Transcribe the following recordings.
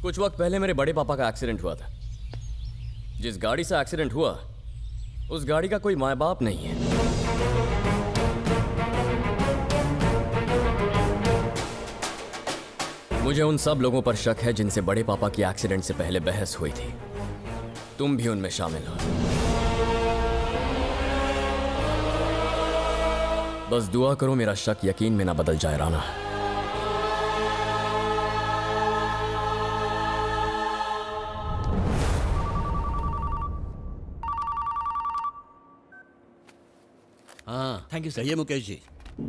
कुछ वक्त पहले मेरे बड़े पापा का एक्सीडेंट हुआ था। जिस गाड़ी से एक्सीडेंट हुआ उस गाड़ी का कोई माँ बाप नहीं है। मुझे उन सब लोगों पर शक है जिनसे बड़े पापा की एक्सीडेंट से पहले बहस हुई थी। तुम भी उनमें शामिल हो। बस दुआ करो मेरा शक यकीन में ना बदल जाए राणा। हाँ थैंक यू सर। ये मुकेश जी,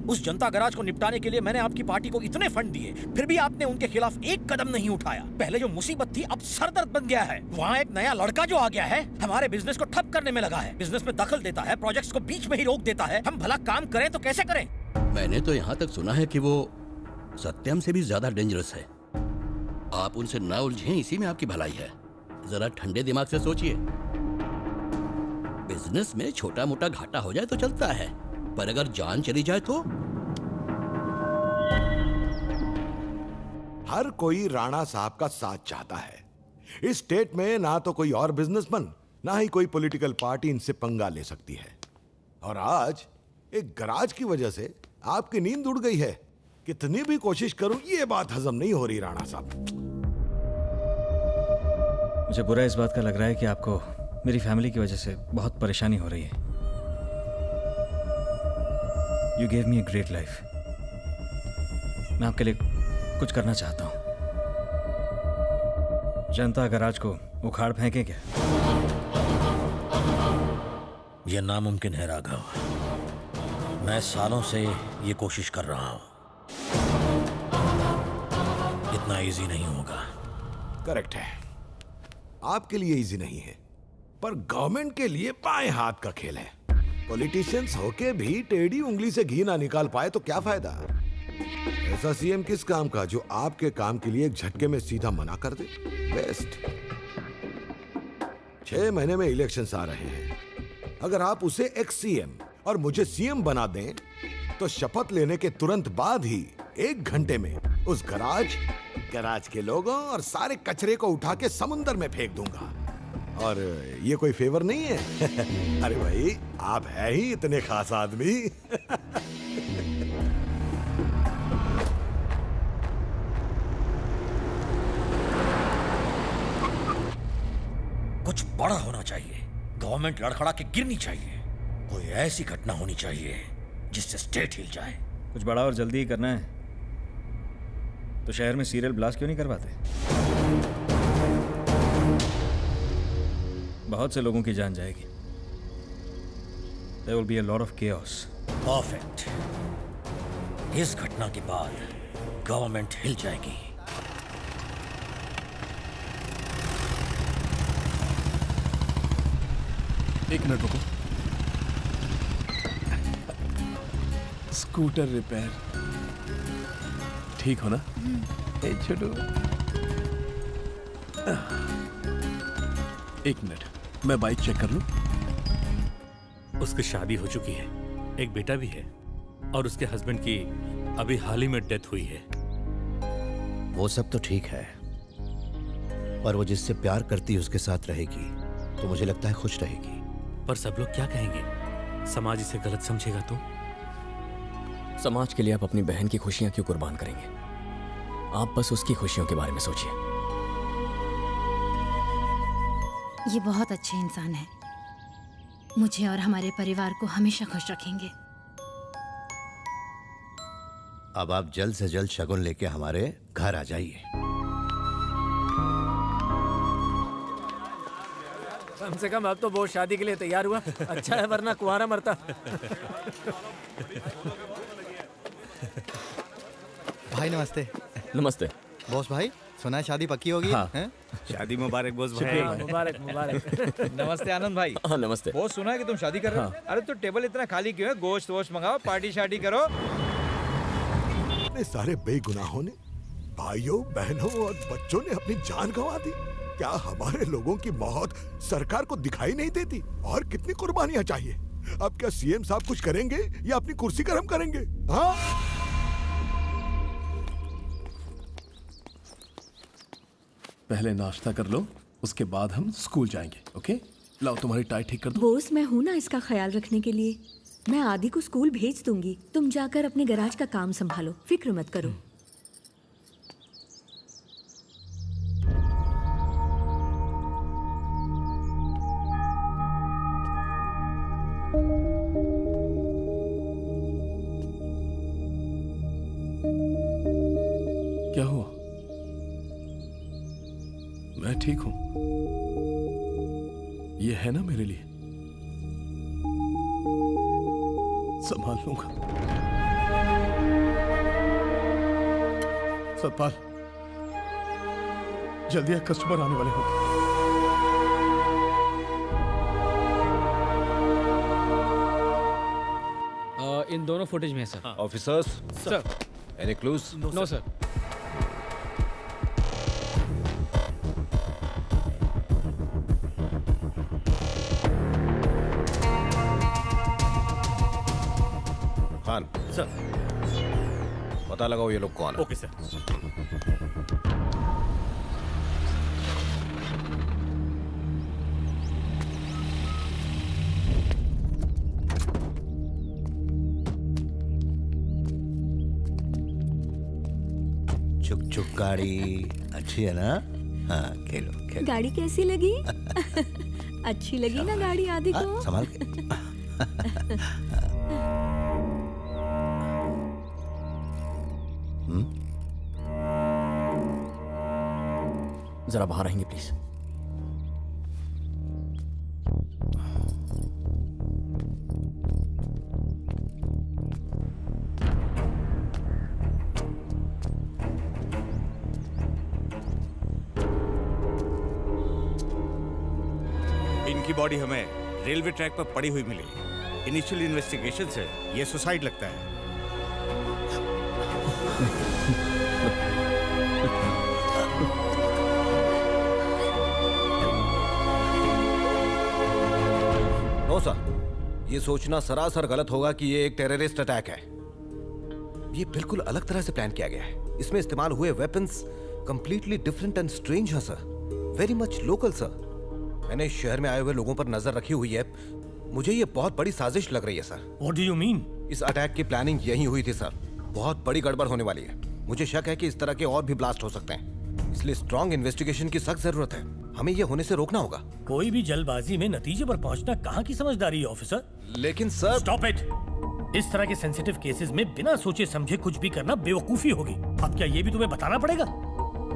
उस जनता गराज को निपटाने के लिए मैंने आपकी पार्टी को इतने फंड दिए, फिर भी आपने उनके खिलाफ एक कदम नहीं उठाया। पहले जो मुसीबत थी अब सरदर्द बन गया है। वहाँ एक नया लड़का जो आ गया है हमारे बिजनेस को ठप करने में लगा है। बिजनेस में दखल देता है, प्रोजेक्ट्स को बीच में ही रोक देता है। हम भला काम करें तो कैसे करें? मैंने तो यहाँ तक सुना है कि वो सत्यम से भी ज्यादा डेंजरस है। आप उनसे ना उलझें, इसी में आपकी भलाई है। जरा ठंडे दिमाग से सोचिए। बिजनेस में छोटा मोटा घाटा हो जाए तो चलता है, पर अगर जान चली जाए तो? हर कोई राणा साहब का साथ चाहता है। इस स्टेट में ना तो कोई और बिजनेसमैन ना ही कोई पॉलिटिकल पार्टी इनसे पंगा ले सकती है। और आज एक गराज की वजह से आपकी नींद उड़ गई है। कितनी भी कोशिश करूं ये बात हजम नहीं हो रही राणा साहब। मुझे बुरा इस बात का लग रहा है कि आपको मेरी फैमिली की वजह से बहुत परेशानी हो रही है। You gave me a great life. मैं आपके लिए कुछ करना चाहता हूं। जनता गराज को उखाड़ फेंके क्या? यह नामुमकिन है राघव। मैं सालों से ये कोशिश कर रहा हूं। इतना इजी नहीं होगा। करेक्ट है, आपके लिए इजी नहीं है, पर गवर्नमेंट के लिए बाएं हाथ का खेल है। पॉलिटिशियंस होके भी टेढ़ी उंगली से घी ना निकाल पाए तो क्या फायदा? ऐसा सीएम किस काम का जो आपके काम के लिए एक झटके में सीधा मना कर दे? बेस्ट। 6 महीने में इलेक्शंस आ रहे हैं। अगर आप उसे एक्स सीएम और मुझे सीएम बना दें तो शपथ लेने के तुरंत बाद ही 1 घंटे में उस गराज के लोगों और सारे कचरे को उठा के समुंदर में फेंक दूंगा। और ये कोई फेवर नहीं है। अरे भाई, आप है ही इतने खास आदमी। कुछ बड़ा होना चाहिए। गवर्नमेंट लड़खड़ा के गिरनी चाहिए। कोई ऐसी घटना होनी चाहिए जिससे स्टेट हिल जाए। कुछ बड़ा और जल्दी ही करना है तो शहर में सीरियल ब्लास्ट क्यों नहीं करवाते? बहुत से लोगों की जान जाएगी। There will be a lot of chaos. Perfect. इस घटना के बाद गवर्नमेंट हिल जाएगी। एक मिनट रुको। स्कूटर रिपेयर ठीक हो ना? ए छोटू, एक मिनट, मैं बाइक चेक कर लूं। उसकी शादी हो चुकी है, एक बेटा भी है, और उसके हस्बैंड की अभी हाल ही में डेथ हुई है। वो सब तो ठीक है, पर वो जिससे प्यार करती है उसके साथ रहेगी तो मुझे लगता है खुश रहेगी। पर सब लोग क्या कहेंगे? समाज इसे गलत समझेगा तो? समाज के लिए आप अपनी बहन की खुशियां क्यों कुर्बान करेंगे? आप बस उसकी खुशियों के बारे में सोचिए। ये बहुत अच्छे इंसान है। मुझे और हमारे परिवार को हमेशा खुश रखेंगे। अब आप जल्द से जल्द शगुन लेके हमारे घर आ जाइए। कम से कम अब तो वो शादी के लिए तैयार हुआ। अच्छा है, वरना कुंवारा मरता। भाई नमस्ते। नमस्ते बॉस भाई, सुना है शादी पक्की होगी? हाँ। हैं? शादी मुबारक बॉस भाई। मुबारक मुबारक। नमस्ते आनंद भाई। हाँ नमस्ते। बहुत सुना है कि तुम शादी कर रहे हो। अरे तो टेबल इतना खाली क्यों है? गोश्त वोश्त मंगाओ, पार्टी शार्टी करो। इतने सारे बेगुनाहों ने, भाइयों बहनों और बच्चों ने अपनी जान गंवा दी। क्या हमारे लोगों की मौत सरकार को दिखाई नहीं देती? और कितनी कुर्बानियां चाहिए? अब क्या सीएम साहब कुछ करेंगे या अपनी कुर्सी गर्म करेंगे? हाँ? पहले नाश्ता कर लो, उसके बाद हम स्कूल जाएंगे। ओके, लाओ तुम्हारी टाई ठीक कर दो। बोस, मैं हूं ना इसका ख्याल रखने के लिए। मैं आदि को स्कूल भेज दूंगी, तुम जाकर अपने गैराज का काम संभालो, फिक्र मत करो। क्या हुआ? मैं ठीक हूं, ये है ना मेरे लिए, संभाल लूंगा। सतपाल, जल्दी एक कस्टमर आने वाले होंगे। इन दोनों फुटेज में है sir. Officers, sir. Any clues? No sir. Khan sir. पता लगाओ ये लोग कौन है। Okay sir. चुक चुक गाड़ी अच्छी है ना? हाँ, खेलो खेलो। गाड़ी कैसी लगी? अच्छी लगी ना गाड़ी आदि को? संभाल के। जरा बाहर आएंगे प्लीज। इनकी बॉडी हमें रेलवे ट्रैक पर पड़ी हुई मिली। इनिशियल इन्वेस्टिगेशन से ये सुसाइड लगता है। नो सर, ये सोचना सरासर गलत होगा कि ये एक टेररिस्ट अटैक है। ये बिल्कुल अलग तरह से प्लान किया गया है। इसमें इस्तेमाल हुए weapons completely different and strange हैं sir, very much local sir. मैंने इस शहर में आए हुए लोगों पर नजर रखी हुई है। मुझे ये बहुत बड़ी साजिश लग रही है sir. What do you mean? इस अटैक की प्लानिंग यही हुई थी सर। बहुत बड़ी गड़बड़ होने वाली है। मुझे शक है कि इस तरह के और भी ब्लास्ट हो सकते हैं, इसलिए स्ट्रॉन्ग इन्वेस्टिगेशन की सख्त जरूरत है। हमें ये होने से रोकना होगा। कोई भी जल्दबाजी में नतीजे पर पहुंचना कहाँ की समझदारी है ऑफिसर? लेकिन सर, स्टॉप इट। इस तरह के सेंसिटिव केसेस में बिना सोचे समझे कुछ भी करना बेवकूफी होगी। अब क्या ये भी तुम्हें बताना पड़ेगा?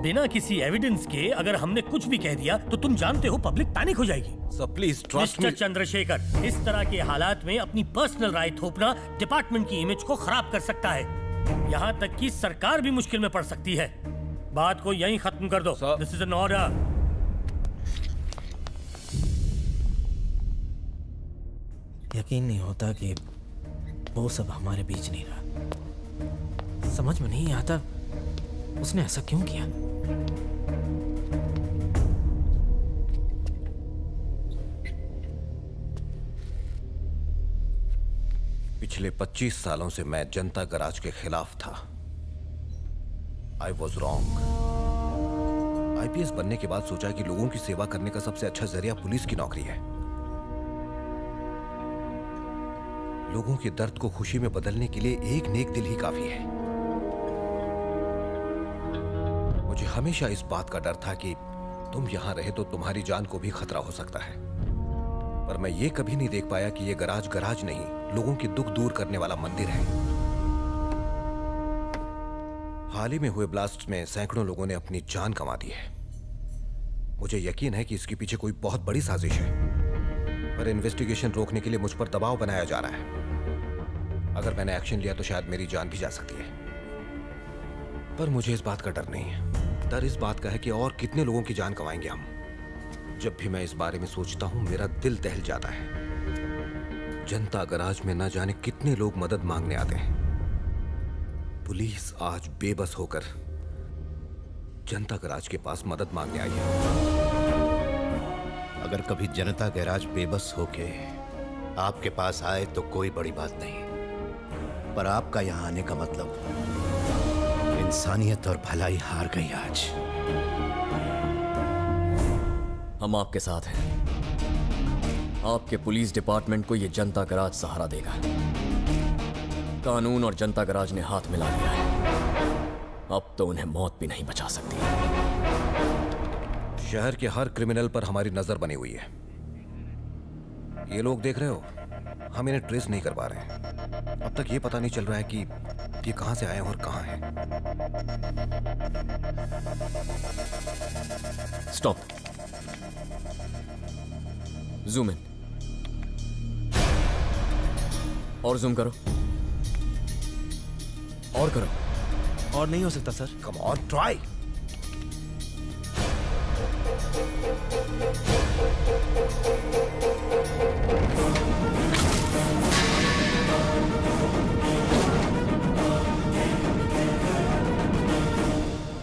बिना किसी एविडेंस के अगर हमने कुछ भी कह दिया तो तुम जानते हो पब्लिक पैनिक हो जाएगी। Sir please trust me. Mister Chandrashekhar, इस तरह के हालात में अपनी पर्सनल राय थोपना डिपार्टमेंट की इमेज को खराब कर सकता है। यहाँ तक कि सरकार भी मुश्किल में पड़ सकती है। बात को यहीं खत्म कर दो। This is an order. यकीन नहीं होता कि वो सब हमारे बीच नहीं रहा। समझ में नहीं आता उसने ऐसा क्यों किया। पिछले 25 सालों से मैं जनता गराज के खिलाफ था। I was wrong. आईपीएस बनने के बाद सोचा कि लोगों की सेवा करने का सबसे अच्छा जरिया पुलिस की नौकरी है। लोगों के दर्द को खुशी में बदलने के लिए एक नेक दिल ही काफी है। मुझे हमेशा इस बात का डर था कि तुम यहां रहे तो तुम्हारी जान को भी खतरा हो सकता है, पर मैं ये कभी नहीं देख पाया कि ये गराज गराज नहीं, लोगों के दुख दूर करने वाला मंदिर है। हाल ही में हुए ब्लास्ट में सैकड़ों लोगों ने अपनी जान गंवा दी है। मुझे यकीन है कि इसके पीछे कोई बहुत बड़ी साजिश है, पर इन्वेस्टिगेशन रोकने के लिए मुझ पर दबाव बनाया जा रहा है। अगर मैंने एक्शन लिया तो शायद मेरी जान भी जा सकती है, पर मुझे इस बात का डर नहीं है। डर इस बात का है कि और कितने लोगों की जान गंवाएंगे हम। जब भी मैं इस बारे में सोचता हूं मेरा दिल दहल जाता है। जनता गराज में न जाने कितने लोग मदद मांगने आते हैं। पुलिस आज बेबस होकर जनता गराज के पास मदद मांगने आई है। अगर कभी जनता गैराज बेबस होके आपके पास आए तो कोई बड़ी बात नहीं, पर आपका यहां आने का मतलब इंसानियत और भलाई हार गई आज। हम आपके साथ हैं। आपके पुलिस डिपार्टमेंट को ये जनता गराज सहारा देगा। कानून और जनता गराज ने हाथ मिला लिया है। अब तो उन्हें मौत भी नहीं बचा सकती। शहर के हर क्रिमिनल पर हमारी नजर बनी हुई है। ये लोग देख रहे हो, हम इन्हें ट्रेस नहीं कर पा रहे हैं। अब तक ये पता नहीं चल रहा है कि ये कहां से आए हैं और कहां हैं। स्टॉप। जूम इन और जूम करो और करो। और नहीं हो सकता सर। Come on, try.